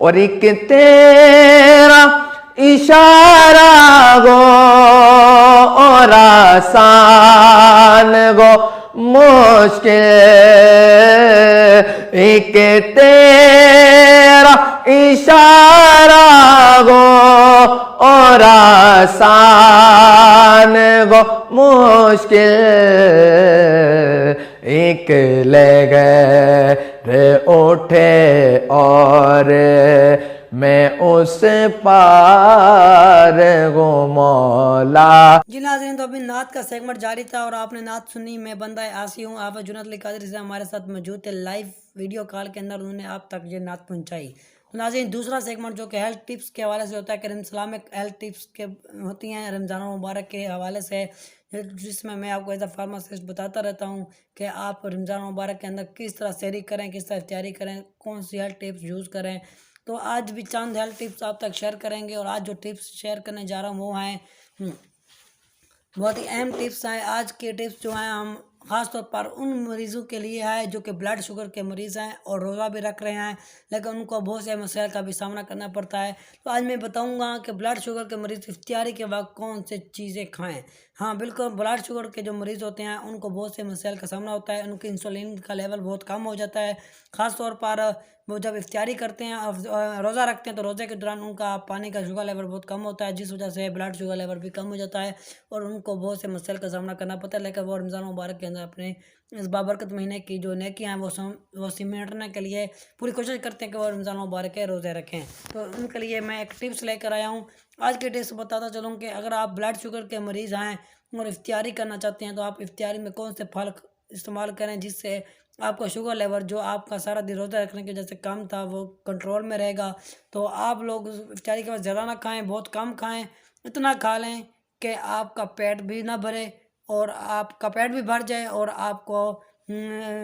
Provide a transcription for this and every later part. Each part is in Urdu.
اور ایک تیرا اشارہ گو اور آسان گو مشکل ایک تیرا اشارہ گو اور آسان گو مشکل ایک لے گئے اٹھے اور میں اس پار گو مولا. جی ناظرین، تو ابھی نعت کا سیگمنٹ جاری تھا اور آپ نے نعت سنی. میں بندہ آسی ہوں. آپ جنید علی قادری سے ہمارے ساتھ موجود تھے لائیو ویڈیو کال کے اندر، انہوں نے آپ تک یہ نعت پہنچائی. تو ناظرین، دوسرا سیگمنٹ جو کہ ہیلتھ ٹپس کے حوالے سے ہوتا ہے کہ اسلامک ہیلتھ ٹپس کے ہوتی ہیں رمضان مبارک کے حوالے سے، جس میں میں آپ کو ایز اے فارماسسٹ بتاتا رہتا ہوں کہ آپ رمضان مبارک کے اندر کس طرح سحری کریں، کس طرح افطاری کریں، کون سی ہیلتھ ٹپس یوز کریں. تو آج بھی چند ہیلتھ ٹپس آپ تک شیئر کریں گے، اور آج جو ٹپس شیئر کرنے جا رہا ہوں وہ ہیں بہت ہی اہم ٹپس ہیں. آج کے ٹپس جو ہیں ہم خاص طور پر ان مریضوں کے لیے ہے جو کہ بلڈ شوگر کے مریض ہیں اور روزہ بھی رکھ رہے ہیں، لیکن ان کو بہت سے مسائل کا بھی سامنا کرنا پڑتا ہے. تو آج میں بتاؤں گا کہ بلڈ شوگر کے مریض افطاری کے وقت کون سے چیزیں کھائیں. ہاں بالکل، بلڈ شوگر کے جو مریض ہوتے ہیں ان کو بہت سے مسائل کا سامنا ہوتا ہے. ان کی انسولین کا لیول بہت کم ہو جاتا ہے، خاص طور پر وہ جب افطاری کرتے ہیں اور روزہ رکھتے ہیں تو روزے کے دوران ان کا پانی کا شوگر لیول بہت کم ہوتا ہے، جس وجہ سے بلڈ شوگر لیول بھی کم ہو جاتا ہے اور ان کو بہت سے مسائل کا سامنا کرنا پڑتا ہے. لیکن وہ رمضان مبارک کے اندر اپنے اس بابرکت مہینے کی جو نیکیاں ہیں وہ سمیٹنے کے لیے پوری کوشش کرتے ہیں کہ وہ رمضان مبارک کے روزے رکھیں. تو ان کے لیے میں ایک ٹپس لے کر آیا ہوں. آج کے ٹپس بتاتا چلوں کہ اگر آپ بلڈ شوگر کے مریض ہیں اور افطاری کرنا چاہتے ہیں تو آپ افطاری میں کون سے پھل استعمال کریں جس سے آپ کا شوگر لیول جو آپ کا سارا دن روزہ رکھنے کی وجہ سے کم تھا وہ کنٹرول میں رہے گا. تو آپ لوگ افطاری کے بعد زیادہ نہ کھائیں، بہت کم کھائیں. اتنا کھا لیں کہ آپ کا پیٹ بھی نہ بھرے اور آپ کا پیٹ بھی بھر جائے اور آپ کو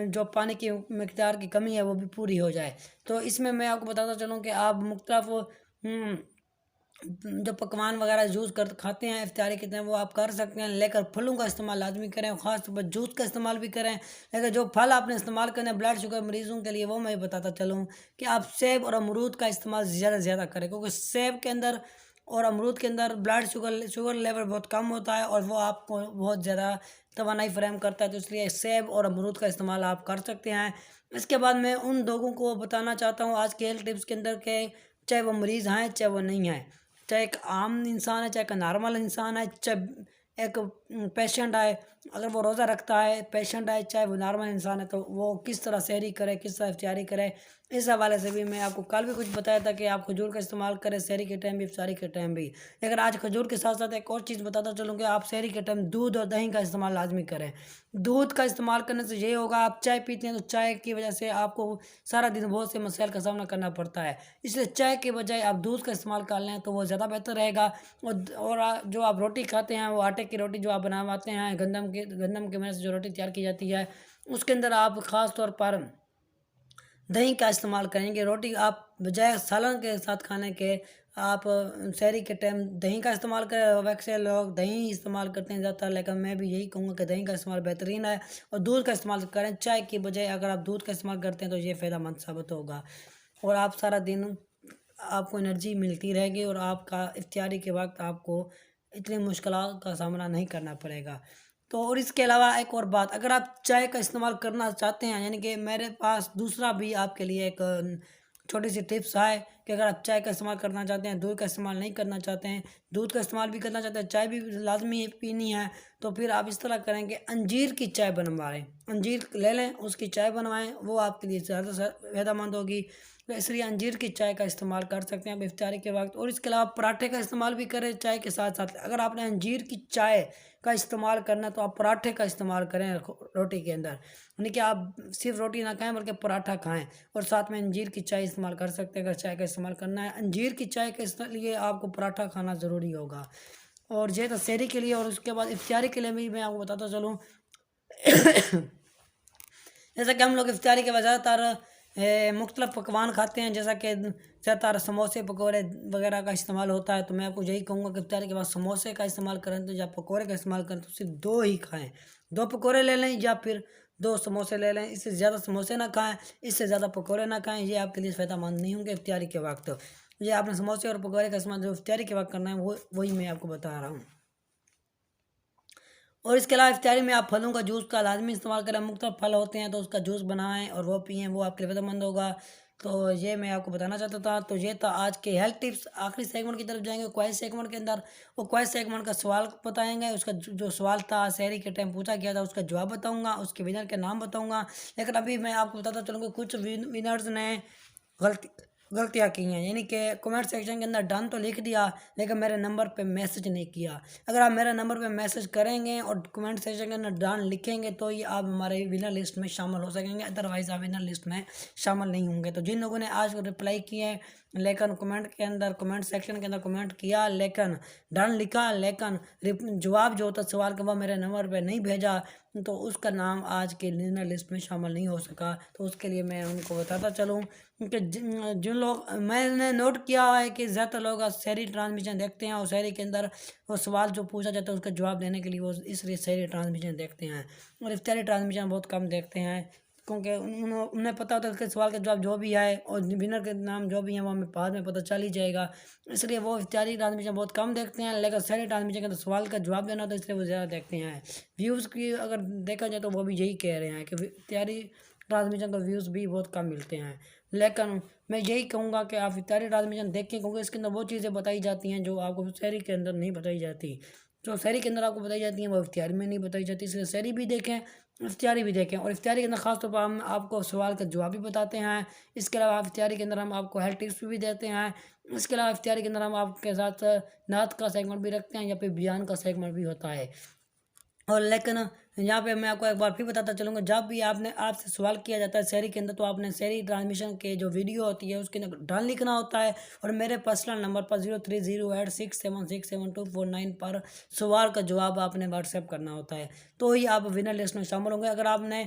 جو پانی کی مقدار کی کمی ہے وہ بھی پوری ہو جائے. تو اس میں آپ کو بتاتا چلوں کہ آپ مختلف جو پکوان وغیرہ یوز کھاتے ہیں افطاری کے ٹائم وہ آپ کر سکتے ہیں، لیکن پھلوں کا استعمال لازمی کریں، خاص طور پر جوس کا استعمال بھی کریں. لیکن جو پھل آپ نے استعمال کرنے ہیں بلڈ شوگر مریضوں کے لیے وہ میں بتاتا چلوں کہ آپ سیب اور امرود کا استعمال زیادہ سے زیادہ کریں، کیونکہ سیب کے اندر اور امرود کے اندر بلڈ شوگر لیول بہت کم ہوتا ہے اور وہ آپ کو بہت زیادہ توانائی فراہم کرتا ہے. تو اس لیے سیب اور امرود کا استعمال آپ کر سکتے ہیں. اس کے بعد میں ان لوگوں کو بتانا چاہتا ہوں آج کے ہیلتھ ٹپس کے اندر کہ چاہے وہ مریض ہیں چاہے وہ نہیں ہیں، چاہے ایک عام انسان ہے چاہے ایک نارمل انسان ہے، چاہے ایک پیشنٹ ہے، اگر وہ روزہ رکھتا ہے پیشنٹ ہے چاہے وہ نارمل انسان ہے، تو وہ کس طرح سحری کرے، کس طرح افطاری کرے. اس حوالے سے بھی میں آپ کو کل بھی کچھ بتایا تھا کہ آپ کھجور کا استعمال کریں سحری کے ٹائم بھی افطاری کے ٹائم بھی. لیکن آج کھجور کے ساتھ ساتھ ایک اور چیز بتاتا چلوں کہ آپ سحری کے ٹائم دودھ اور دہی کا استعمال لازمی کریں. دودھ کا استعمال کرنے سے یہ ہوگا، آپ چائے پیتے ہیں تو چائے کی وجہ سے آپ کو سارا دن بہت سے مسائل کا سامنا کرنا پڑتا ہے، اس لیے چائے کے بجائے آپ دودھ کا استعمال کر لیں تو وہ زیادہ بہتر رہے گا. اور جو آپ روٹی کھاتے ہیں وہ آٹے کی روٹی جو آپ بناتے ہیں گندم کی محنت سے جو روٹی تیار کی جاتی ہے اس کے اندر آپ خاص طور پر دہی کا استعمال کریں گے. روٹی آپ بجائے سالن کے ساتھ کھانے کے آپ سحری کے ٹائم دہی کا استعمال کریں. ویسے لوگ دہی استعمال کرتے ہیں زیادہ تر، لیکن میں بھی یہی کہوں گا کہ دہی کا استعمال بہترین ہے اور دودھ کا استعمال کریں چائے کی بجائے. اگر آپ دودھ کا استعمال کرتے ہیں تو یہ فائدہ مند ثابت ہوگا اور آپ سارا دن آپ کو انرجی ملتی رہے گی اور آپ کا افطاری کے وقت آپ کو اتنی مشکلات کا سامنا نہیں کرنا پڑے گا. تو اور اس کے علاوہ ایک اور بات، اگر آپ چائے کا استعمال کرنا چاہتے ہیں، یعنی کہ میرے پاس دوسرا بھی آپ کے لیے ایک چھوٹی سی ٹپس ہے کہ اگر آپ چائے کا استعمال کرنا چاہتے ہیں، دودھ کا استعمال نہیں کرنا چاہتے ہیں، دودھ کا استعمال بھی کرنا چاہتے ہیں، چائے بھی لازمی پینی ہے، تو پھر آپ اس طرح کریں کہ انجیر کی چائے بنوائیں. انجیر لے لیں، اس کی چائے بنوائیں، وہ آپ کے لیے زیادہ فائدہ مند ہوگی. تو اس لیے انجیر کی چائے کا استعمال کر سکتے ہیں آپ افطاری کے وقت. اور اس کے علاوہ پراٹھے کا استعمال بھی کریں چائے کے ساتھ ساتھ. اگر آپ نے انجیر کی چائے کا استعمال کرنا ہے تو آپ پراٹھے کا استعمال کریں روٹی کے اندر، یعنی کہ آپ صرف روٹی نہ کھائیں بلکہ پراٹھا کھائیں اور ساتھ میں انجیر کی چائے استعمال کر سکتے ہیں. اگر چائے کا استعمال کرنا ہے انجیر کی چائے کے لیے آپ کو پراٹھا کھانا ضروری ہوگا. اور یہ تو سحری کے لیے. اور اس کے بعد افطاری کے لیے بھی میں آپ کو بتاتا چلوں جیسا کہ ہم لوگ افطاری کے بعد زیادہ تر مختلف پکوان کھاتے ہیں، جیسا کہ زیادہ تر سموسے پکوڑے وغیرہ کا استعمال ہوتا ہے. تو میں آپ کو یہی کہوں گا کہ افطاری کے بعد سموسے کا استعمال کریں تو یا پکوڑے کا استعمال کریں تو صرف 2 ہی کھائیں. 2 پکوڑے لے لیں یا پھر 2 سموسے لے لیں، اس سے زیادہ سموسے نہ کھائیں، اس سے زیادہ پکوڑے نہ کھائیں، یہ آپ کے لیے فائدہ مند نہیں ہوں گے افطاری کے وقت۔ یہ آپ نے سموسے اور پکوڑے کا استعمال جو افطاری کے وقت کرنا ہے وہی میں آپ کو بتا رہا ہوں۔ اور اس کے علاوہ افطاری میں آپ پھلوں کا جوس کا لازمی استعمال کریں، مختلف پھل ہوتے ہیں تو اس کا جوس بنائیں اور وہ پئیں، وہ آپ کے لیے فائدہ مند ہوگا۔ تو یہ میں آپ کو بتانا چاہتا تھا۔ تو یہ تھا آج کے ہیلتھ ٹپس۔ آخری سیگمنٹ کی طرف جائیں گے کوائز سیگمنٹ کے اندر، وہ کوائز سیگمنٹ کا سوال بتائیں گے، اس کا جو سوال تھا سحری کے ٹائم پوچھا گیا تھا اس کا جواب بتاؤں گا، اس کے ونر کے نام بتاؤں گا۔ لیکن ابھی میں آپ کو بتاتا چلوں گا کچھ ونرز نے غلطیاں کی ہیں، یعنی کہ کمنٹ سیکشن کے اندر ڈن تو لکھ دیا لیکن میرے نمبر پہ میسج نہیں کیا۔ اگر آپ میرے نمبر پہ میسج کریں گے اور کمنٹ سیکشن کے اندر ڈن لکھیں گے تو ہی آپ ہمارے ونر لسٹ میں شامل ہو سکیں گے، ادروائز آپ ونر لسٹ میں شامل نہیں ہوں گے۔ تو جن لوگوں نے آج رپلائی کیے لیکن کمنٹ سیکشن کے اندر کمنٹ کیا لیکن ڈن لکھا لیکن جواب جو ہوتا سوال کا وہ میرے نمبر پہ نہیں بھیجا، تو اس کا نام آج کے ونر لسٹ میں شامل نہیں ہو سکا۔ تو اس کے لیے میں ان کو بتاتا چلوں کہ جن لوگ میں نے نوٹ کیا ہے کہ زیادہ تر لوگ سحری ٹرانسمیشن دیکھتے ہیں اور سحری کے اندر وہ سوال جو پوچھا جاتا ہے اس کا جواب دینے کے لیے وہ اس لیے سحری ٹرانسمیشن دیکھتے ہیں، اور افطاری ٹرانسمیشن بہت کم دیکھتے ہیں، کیونکہ انہیں پتہ ہوتا ہے کہ سوال کا جواب جو بھی آئے اور ونر کے نام جو بھی ہیں وہ ہمیں بعد میں پتہ چل ہی جائے گا، اس لیے وہ افطاری ٹرانسمیشن بہت کم دیکھتے ہیں۔ لیکن سحری ٹرانسمیشن کے اندر سوال کا جواب دینا ہوتا ہے اس لیے وہ زیادہ دیکھتے ہیں۔ ویوز کی اگر دیکھا جائے تو وہ بھی یہی کہہ رہے ہیں کہ افطاری ٹرانسمیشن کا ویوز بھی بہت کم ملتے ہیں، لیکن میں یہی کہوں گا کہ آپ افطاری ٹرانسمیشن دیکھیں، کیونکہ اس کے اندر وہ چیزیں بتائی جاتی ہیں جو آپ کو سحری کے اندر نہیں بتائی جاتی، جو سحری کے اندر آپ کو بتائی جاتی ہیں وہ افطاری میں نہیں بتائی جاتی، اس لیے سحری بھی دیکھیں افطاری بھی دیکھیں۔ اور افطاری کے اندر خاص طور پر ہم آپ کو سوال کا جواب بھی بتاتے ہیں، اس کے علاوہ افطاری کے اندر ہم آپ کو ہیلتھ ٹپس بھی دیتے ہیں، اس کے علاوہ افطاری کے اندر ہم آپ کے ساتھ نعت کا سیگمنٹ بھی رکھتے ہیں یا پھر بیان کا سیگمنٹ بھی ہوتا ہے۔ اور لیکن یہاں پہ میں آپ کو ایک بار پھر بتاتا چلوں گا، جب بھی آپ سے سوال کیا جاتا ہے سحری کے اندر تو آپ نے سحری ٹرانسمیشن کے جو ویڈیو ہوتی ہے اس کے اندر ڈن لکھنا ہوتا ہے، اور میرے پرسنل نمبر پر 030867672449 پر سوال کا جواب آپ نے واٹس ایپ کرنا ہوتا ہے، تو ہی آپ ونر لسٹ میں شامل ہوں گے۔ اگر آپ نے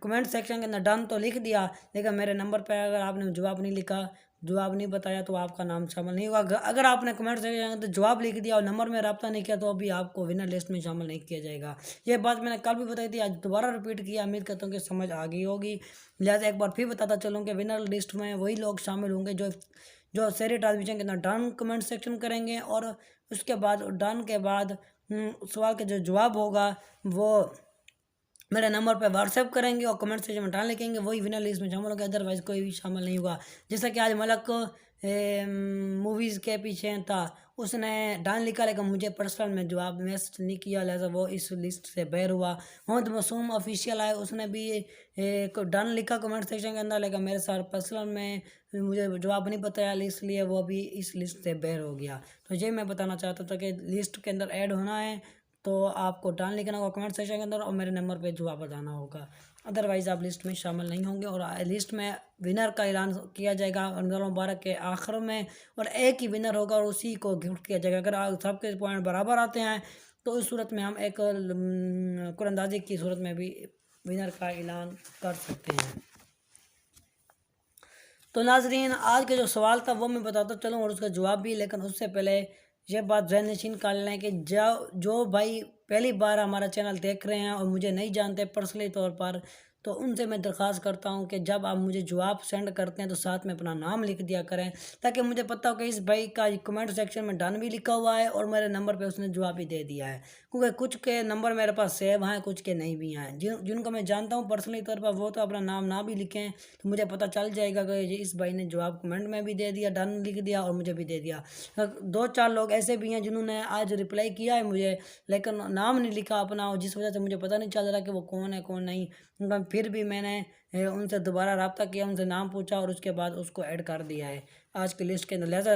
کمنٹ سیکشن کے اندر ڈن تو لکھ دیا لیکن میرے نمبر پہ اگر آپ نے جواب نہیں لکھا، جواب نہیں بتایا تو آپ کا نام شامل نہیں ہوگا۔ اگر آپ نے کمنٹ سیکشن کے اندر جواب لکھ دیا اور نمبر میں رابطہ نہیں کیا تو ابھی آپ کو ونر لسٹ میں شامل نہیں کیا جائے گا۔ یہ بات میں نے کل بھی بتائی تھی، آج دوبارہ رپیٹ کیا، امید کرتا ہوں کہ سمجھ آ گئی ہوگی، لہٰذا ایک بار پھر بتاتا چلوں کہ ونر لسٹ میں وہی لوگ شامل ہوں گے جو سحری ٹرانسمیشن کے اندر ڈن کمنٹ سیکشن کریں گے، اور اس کے بعد ڈن کے بعد سوال کا جو جواب ہوگا وہ میرے نمبر پہ واٹس ایپ کریں گے اور کمنٹ سیکشن میں ڈال لکھیں گے، وہی ونر لسٹ میں شامل ہوگا، ادروائز کوئی بھی شامل نہیں ہوگا۔ جیسا کہ آج ملک موویز کے پیچھے تھا، اس نے ڈان لکھا لیکن مجھے پرسنل میں جواب میسج نہیں کیا، لہٰذا وہ اس لسٹ سے باہر ہوا۔ محمد معصوم آفیشیل آئے، اس نے بھی ڈن لکھا کمنٹ سیکشن کے اندر لیکن میرے ساتھ پرسنل میں مجھے جواب نہیں بتایا، اس لیے وہ بھی اس لسٹ سے باہر ہو گیا۔ تو یہ میں بتانا چاہتا تھا کہ لسٹ کے اندر ایڈ ہونا ہے تو آپ کو ڈان لکھنا ہوگا کمنٹ سیکشن کے اندر اور میرے نمبر پہ جواب بتانا ہوگا، ادروائز آپ لسٹ میں شامل نہیں ہوں گے۔ اور لسٹ میں ونر کا اعلان کیا جائے گا رمضان المبارک کے آخر میں، اور ایک ہی ونر ہوگا اور اسی کو گفٹ کیا جائے گا۔ اگر سب کے پوائنٹ برابر آتے ہیں تو اس صورت میں ہم ایک قرعہ اندازی کی صورت میں بھی ونر کا اعلان کر سکتے ہیں۔ تو ناظرین آج کا جو سوال تھا وہ میں بتاتا چلوں اور اس کا جواب بھی، لیکن اس سے پہلے یہ بات ذہن نشین کر لیں کہ جو بھائی پہلی بار ہمارا چینل دیکھ رہے ہیں اور مجھے نہیں جانتے پرسنلی طور پر، تو ان سے میں درخواست کرتا ہوں کہ جب آپ مجھے جواب سینڈ کرتے ہیں تو ساتھ میں اپنا نام لکھ دیا کریں، تاکہ مجھے پتہ ہو کہ اس بھائی کا کمنٹ سیکشن میں ڈن بھی لکھا ہوا ہے اور میرے نمبر پہ اس نے جواب بھی دے دیا ہے، کیونکہ کچھ کے نمبر میرے پاس سیو ہیں کچھ کے نہیں بھی ہیں، جن کو میں جانتا ہوں پرسنلی طور پر وہ تو اپنا نام نہ بھی لکھیں تو مجھے پتہ چل جائے گا کہ اس بھائی نے جواب کمنٹ میں بھی دے دیا، ڈن لکھ دیا اور مجھے بھی دے دیا۔ 2-4 لوگ ایسے بھی ہیں جنہوں نے آج رپلائی کیا ہے مجھے لیکن نام نہیں لکھا اپنا، اور جس وجہ سے مجھے پتہ نہیں چل رہا کہ وہ کون ہے کون نہیں، پھر بھی میں نے ان سے دوبارہ رابطہ کیا، ان سے نام پوچھا اور اس کے بعد اس کو ایڈ کر دیا ہے آج کی لسٹ کے اندر۔ لہٰذا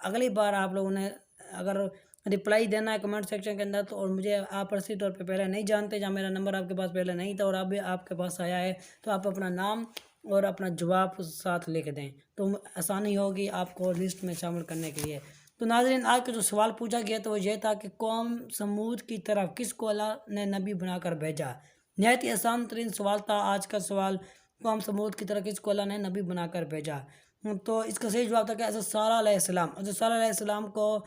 اگلی بار آپ لوگوں نے اگر رپلائی دینا ہے کمنٹ سیکشن کے اندر تو، اور مجھے آپ رسمی طور پہ پہلے نہیں جانتے یا میرا نمبر آپ کے پاس پہلے نہیں تھا اور اب آپ کے پاس آیا ہے، تو آپ اپنا نام اور اپنا جواب ساتھ لکھ دیں تو آسانی ہوگی آپ کو لسٹ میں شامل کرنے کے لیے۔ تو ناظرین آج کا جو سوال پوچھا گیا تو وہ یہ تھا کہ قوم سمود کی طرف کس کو اللہ نے نبی بنا کر بھیجا؟ نہایت ہی آسان ترین سوال تھا آج کا سوال، قوم سمود کی طرف کس کو اللہ نے نبی بنا کر بھیجا؟ تو اس کا صحیح جواب تھا کہ حضرت صالح علیہ السلام۔ حضرت صالح علیہ السلام کو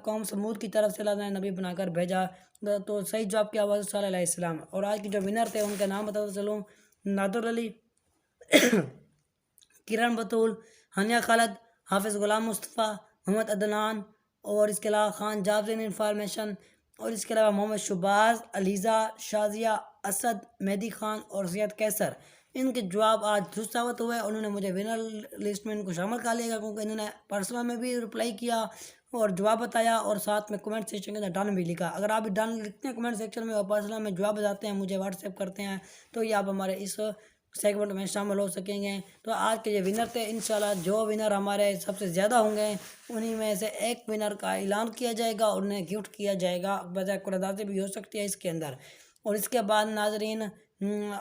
قوم سمود کی طرف سے اللہ نے نبی بنا کر بھیجا؟ تو صحیح جواب کیا ہوا صلی اللہ علیہ السلام۔ اور آج کے جو ونر تھے ان کا نام بتاتا چلوں، نادر علی، کرن بطول، ہانیہ خالد، حافظ غلام مصطفیٰ، محمد عدنان، اور اس کے علاوہ خان جابزین انفارمیشن، اور اس کے علاوہ محمد شباز، علیزہ، شازیہ، اسد، مہدی خان اور سید کیسر۔ ان کے جواب آج درست ثابت ہوئے، انہوں نے مجھے ونر لسٹ میں ان کو شامل کر لیا گا، کیونکہ انہوں نے پرسنل میں بھی رپلائی کیا اور جواب بتایا، اور ساتھ میں کمنٹ سیکشن کے اندر ڈن بھی لکھا۔ اگر آپ بھی ڈن لکھتے ہیں کمنٹ سیکشن میں اور پرسنل میں جواب بتاتے ہیں، مجھے واٹس ایپ کرتے ہیں، تو یہ آپ ہمارے اس سیگمنٹ میں شامل ہو سکیں گے۔ تو آج کے یہ ونر تھے، انشاءاللہ جو ونر ہمارے سب سے زیادہ ہوں گے انہی میں سے ایک ونر کا اعلان کیا جائے گا اور انہیں گفٹ کیا جائے گا، بجائے قراردادی بھی ہو سکتی ہے اس کے اندر۔ اور اس کے بعد ناظرین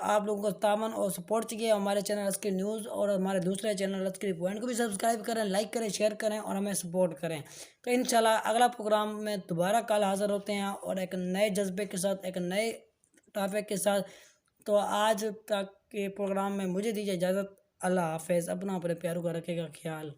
آپ لوگوں کو تعاون اور سپورٹ چاہیے، ہمارے چینل عسکری نیوز اور ہمارے دوسرے چینل عسکری پوائنٹ کو بھی سبسکرائب کریں، لائک کریں، شیئر کریں اور ہمیں سپورٹ کریں۔ تو انشاءاللہ اگلا پروگرام میں دوبارہ کل حاضر ہوتے ہیں اور ایک نئے جذبے کے ساتھ، ایک نئے ٹاپک کے ساتھ۔ تو آج تک کے پروگرام میں مجھے دیجیے اجازت، اللہ حافظ، اپنا اپنے پیاروں کا رکھے گا خیال۔